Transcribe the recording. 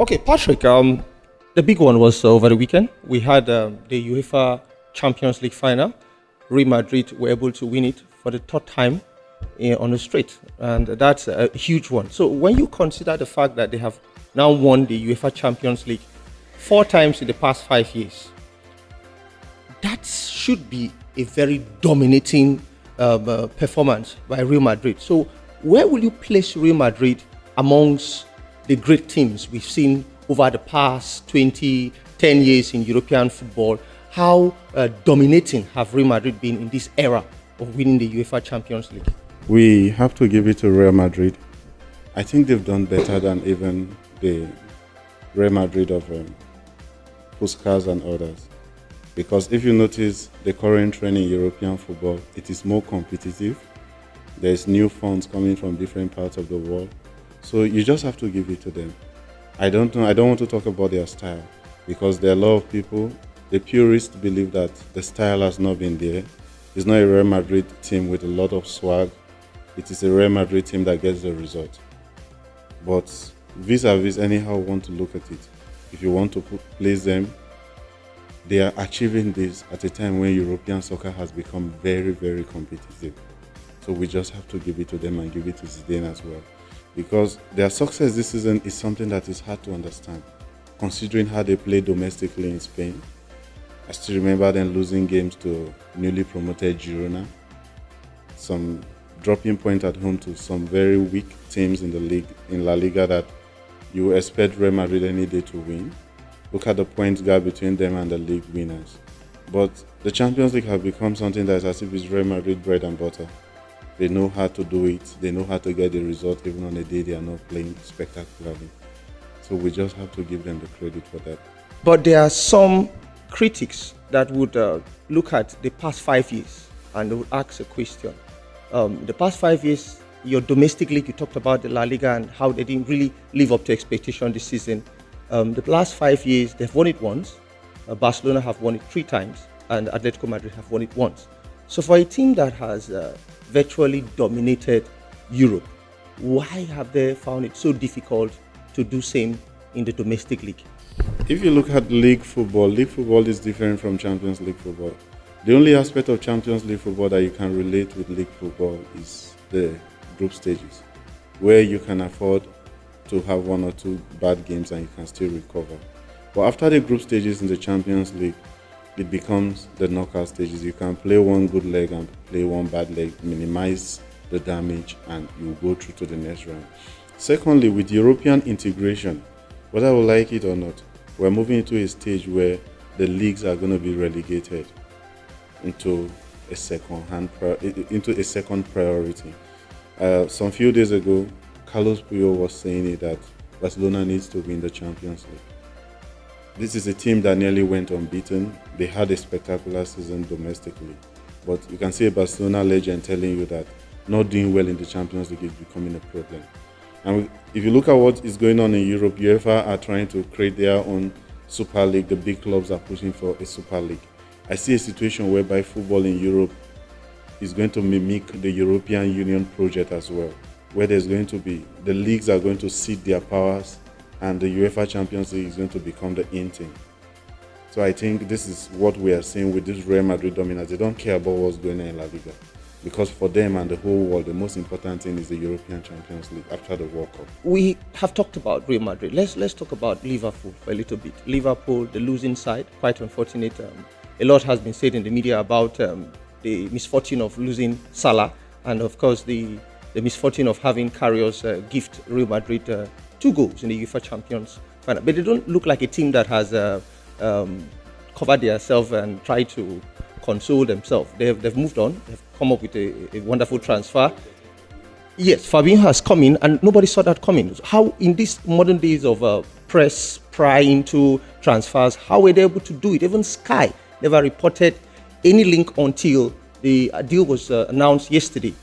Okay, Patrick, the big one was over the weekend. We had the UEFA Champions League final. Real Madrid were able to win it for the third time on the straight, and that's a huge one. So when you consider the fact that they have now won the UEFA Champions League 4 times in the past 5 years, that should be a very dominating performance by Real Madrid. So where will you place Real Madrid amongst the great teams we've seen over the past 10 years in European football? How dominating have Real Madrid been in this era of winning the UEFA Champions League? We have to give it to Real Madrid. I think they've done better than even the Real Madrid of Puskas and others. Because if you notice the current trend in European football, it is more competitive. There's new funds coming from different parts of the world. So you just have to give it to them. I don't want to talk about their style because there are a lot of people, the purists believe that the style has not been there. It's not a Real Madrid team with a lot of swag. It is a Real Madrid team that gets the result. But vis-a-vis, anyhow you want to look at it, if you want to place them, they are achieving this at a time when European soccer has become very, very competitive. So we just have to give it to them and give it to Zidane as well. Because their success this season is something that is hard to understand, considering how they play domestically in Spain. I still remember them losing games to newly promoted Girona, some dropping point at home to some very weak teams in the league, in La Liga, that you expect Real Madrid any day to win. Look at the point gap between them and the league winners. But the Champions League has become something that is as if it's Real Madrid bread and butter. They know how to do it. They know how to get the result even on a day they are not playing spectacularly. So we just have to give them the credit for that. But there are some critics that would look at the past 5 years and they would ask a question. The past 5 years, your domestic league, you talked about the La Liga and how they didn't really live up to expectation this season. The last 5 years, they've won it once. Barcelona have won it 3 times and Atletico Madrid have won it once. So for a team that has virtually dominated Europe, why have they found it so difficult to do same in the domestic league? If you look at league football is different from Champions League football. The only aspect of Champions League football that you can relate with league football is the group stages, where you can afford to have 1 or 2 bad games and you can still recover. But after the group stages in the Champions League, it becomes the knockout stages. You can play one good leg and play one bad leg, minimize the damage, and you go through to the next round. Secondly, with European integration, whether we like it or not, we're moving into a stage where the leagues are going to be relegated into a second priority. Some few days ago, Carlos Puyol was saying it that Barcelona needs to win the Champions League. This is a team that nearly went unbeaten. They had a spectacular season domestically. But you can see a Barcelona legend telling you that not doing well in the Champions League is becoming a problem. And if you look at what is going on in Europe, UEFA are trying to create their own Super League. The big clubs are pushing for a Super League. I see a situation whereby football in Europe is going to mimic the European Union project as well, where there's going to be, the leagues are going to cede their powers and the UEFA Champions League is going to become the in thing. So I think this is what we are seeing with this Real Madrid dominance. They don't care about what's going on in La Liga, because for them and the whole world, the most important thing is the European Champions League after the World Cup. We have talked about Real Madrid. Let's talk about Liverpool for a little bit. Liverpool, the losing side, quite unfortunate. A lot has been said in the media about the misfortune of losing Salah, and of course the misfortune of having Karius gift Real Madrid 2 goals in the UEFA Champions final. But they don't look like a team that has covered themselves and tried to console themselves. They've moved on. They've come up with a wonderful transfer. Yes, Fabinho has come in and nobody saw that coming. How in these modern days of press pry into transfers, how were they able to do it? Even Sky never reported any link until the deal was announced yesterday.